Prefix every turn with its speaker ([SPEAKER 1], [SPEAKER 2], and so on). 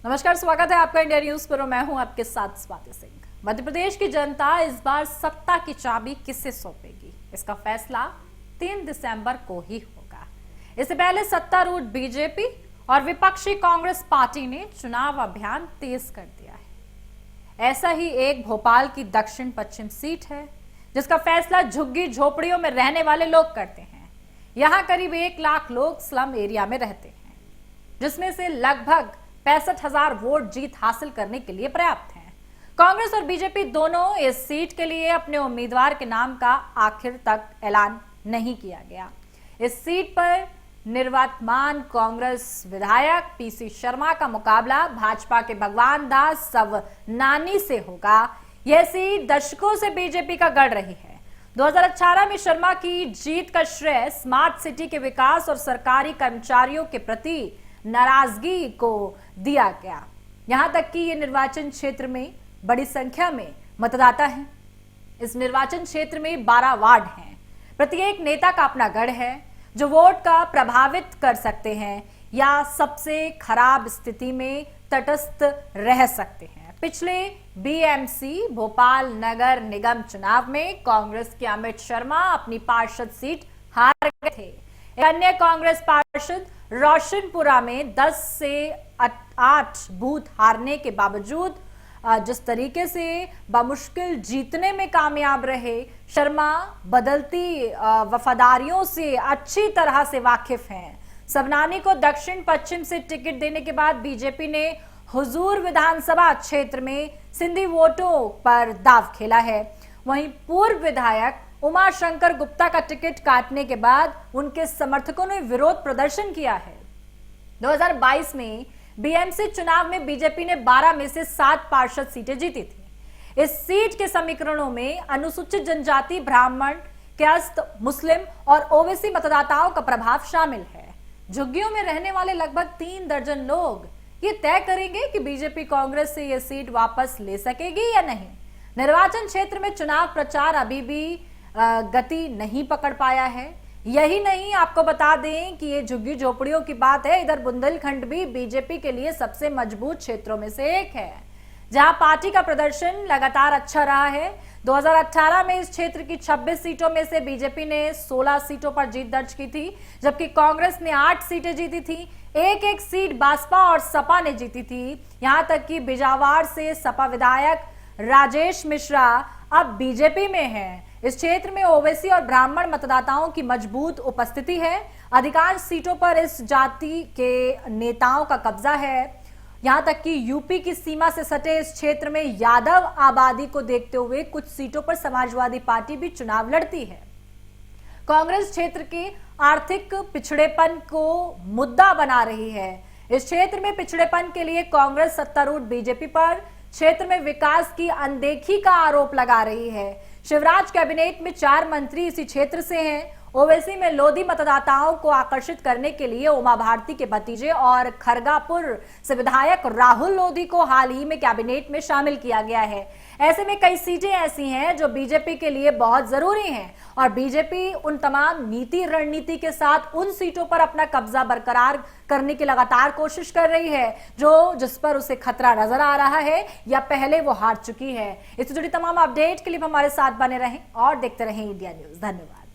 [SPEAKER 1] नमस्कार, स्वागत है आपका इंडिया न्यूज पर। मैं हूं आपके साथ स्वाति सिंह। मध्य प्रदेश की जनता इस बार सत्ता की चाबी किसे सौंपेगी, इसका फैसला 3 दिसंबर को ही होगा। इससे पहले सत्तारूढ़ बीजेपी और विपक्षी कांग्रेस पार्टी ने चुनाव अभियान तेज कर दिया है। ऐसा ही एक भोपाल की दक्षिण पश्चिम सीट है जिसका फैसला झुग्गी झोपड़ियों में रहने वाले लोग करते हैं। यहाँ करीब 1 लाख लोग स्लम एरिया में रहते हैं, जिसमें से लगभग 65,000 वोट जीत हासिल करने के लिए पर्याप्त हैं। कांग्रेस और बीजेपी दोनों इस सीट के लिए अपने उम्मीदवार के नाम का आखिर तक ऐलान नहीं किया गया। इस सीट पर निवर्तमान कांग्रेस विधायक पीसी शर्मा का मुकाबला भाजपा के भगवान दास सवनानी से होगा। यह सीट दशकों से बीजेपी का गढ़ रही है। 2018 में शर्मा की जीत का श्रेय स्मार्ट सिटी के विकास और सरकारी कर्मचारियों के प्रति नाराजगी को दिया गया। यहां तक कि ये निर्वाचन क्षेत्र में बड़ी संख्या में मतदाता हैं। इस निर्वाचन क्षेत्र में 12 वार्ड हैं। प्रत्येक नेता का अपना गढ़ है जो वोट का प्रभावित कर सकते हैं या सबसे खराब स्थिति में तटस्थ रह सकते हैं। पिछले बीएमसी भोपाल नगर निगम चुनाव में कांग्रेस के अमित शर्मा अपनी पार्षद सीट हार गए थे। अन्य कांग्रेस पार्षद रोशनपुरा में 10 से 8 बूथ हारने के बावजूद जिस तरीके से बमुश्किल जीतने में कामयाब रहे, शर्मा बदलती वफादारियों से अच्छी तरह से वाकिफ हैं। सवनानी को दक्षिण पश्चिम से टिकट देने के बाद बीजेपी ने हुजूर विधानसभा क्षेत्र में सिंधी वोटों पर दांव खेला है। वहीं पूर्व विधायक उमाशंकर गुप्ता का टिकट काटने के बाद उनके समर्थकों ने विरोध प्रदर्शन किया है। 2022 में बीएमसी चुनाव में बीजेपी ने 12 में से 7 पार्षद सीटें जीती थी। इस सीट के समीकरणों में अनुसूचित जनजाति, ब्राह्मण, कास्ट, मुस्लिम और ओबीसी मतदाताओं का प्रभाव शामिल है। झुग्गियों में रहने वाले लगभग 3 दर्जन लोग ये तय करेंगे कि बीजेपी कांग्रेस से यह सीट वापस ले सकेगी या नहीं। निर्वाचन क्षेत्र में चुनाव प्रचार अभी भी गति नहीं पकड़ पाया है। यही नहीं, आपको बता दें कि ये झुग्गी झोपड़ियों की बात है, इधर बुंदेलखंड भी बीजेपी के लिए सबसे मजबूत क्षेत्रों में से एक है, जहां पार्टी का प्रदर्शन लगातार अच्छा रहा है। 2018 में इस क्षेत्र की 26 सीटों में से बीजेपी ने 16 सीटों पर जीत दर्ज की थी, जबकि कांग्रेस ने 8 सीटें जीती थी। एक सीट बासपा और सपा ने जीती थी। यहां तक कि बिजावर से सपा विधायक राजेश मिश्रा अब बीजेपी में है। इस क्षेत्र में ओबीसी और ब्राह्मण मतदाताओं की मजबूत उपस्थिति है। अधिकांश सीटों पर इस जाति के नेताओं का कब्जा है। यहां तक कि यूपी की सीमा से सटे इस क्षेत्र में यादव आबादी को देखते हुए कुछ सीटों पर समाजवादी पार्टी भी चुनाव लड़ती है। कांग्रेस क्षेत्र के आर्थिक पिछड़ेपन को मुद्दा बना रही है। इस क्षेत्र में पिछड़ेपन के लिए कांग्रेस सत्तारूढ़ बीजेपी पर क्षेत्र में विकास की अनदेखी का आरोप लगा रही है। शिवराज कैबिनेट में 4 मंत्री इसी क्षेत्र से हैं। ओवैसी में लोधी मतदाताओं को आकर्षित करने के लिए उमा भारती के भतीजे और खरगापुर से विधायक राहुल लोधी को हाल ही में कैबिनेट में शामिल किया गया है। ऐसे में कई सीटें ऐसी हैं जो बीजेपी के लिए बहुत जरूरी हैं और बीजेपी उन तमाम नीति रणनीति के साथ उन सीटों पर अपना कब्जा बरकरार करने की लगातार कोशिश कर रही है जो जिस पर उसे खतरा नजर आ रहा है या पहले वो हार चुकी है। इससे जुड़ी तमाम अपडेट के लिए हमारे साथ बने रहें और देखते रहें इंडिया न्यूज। धन्यवाद।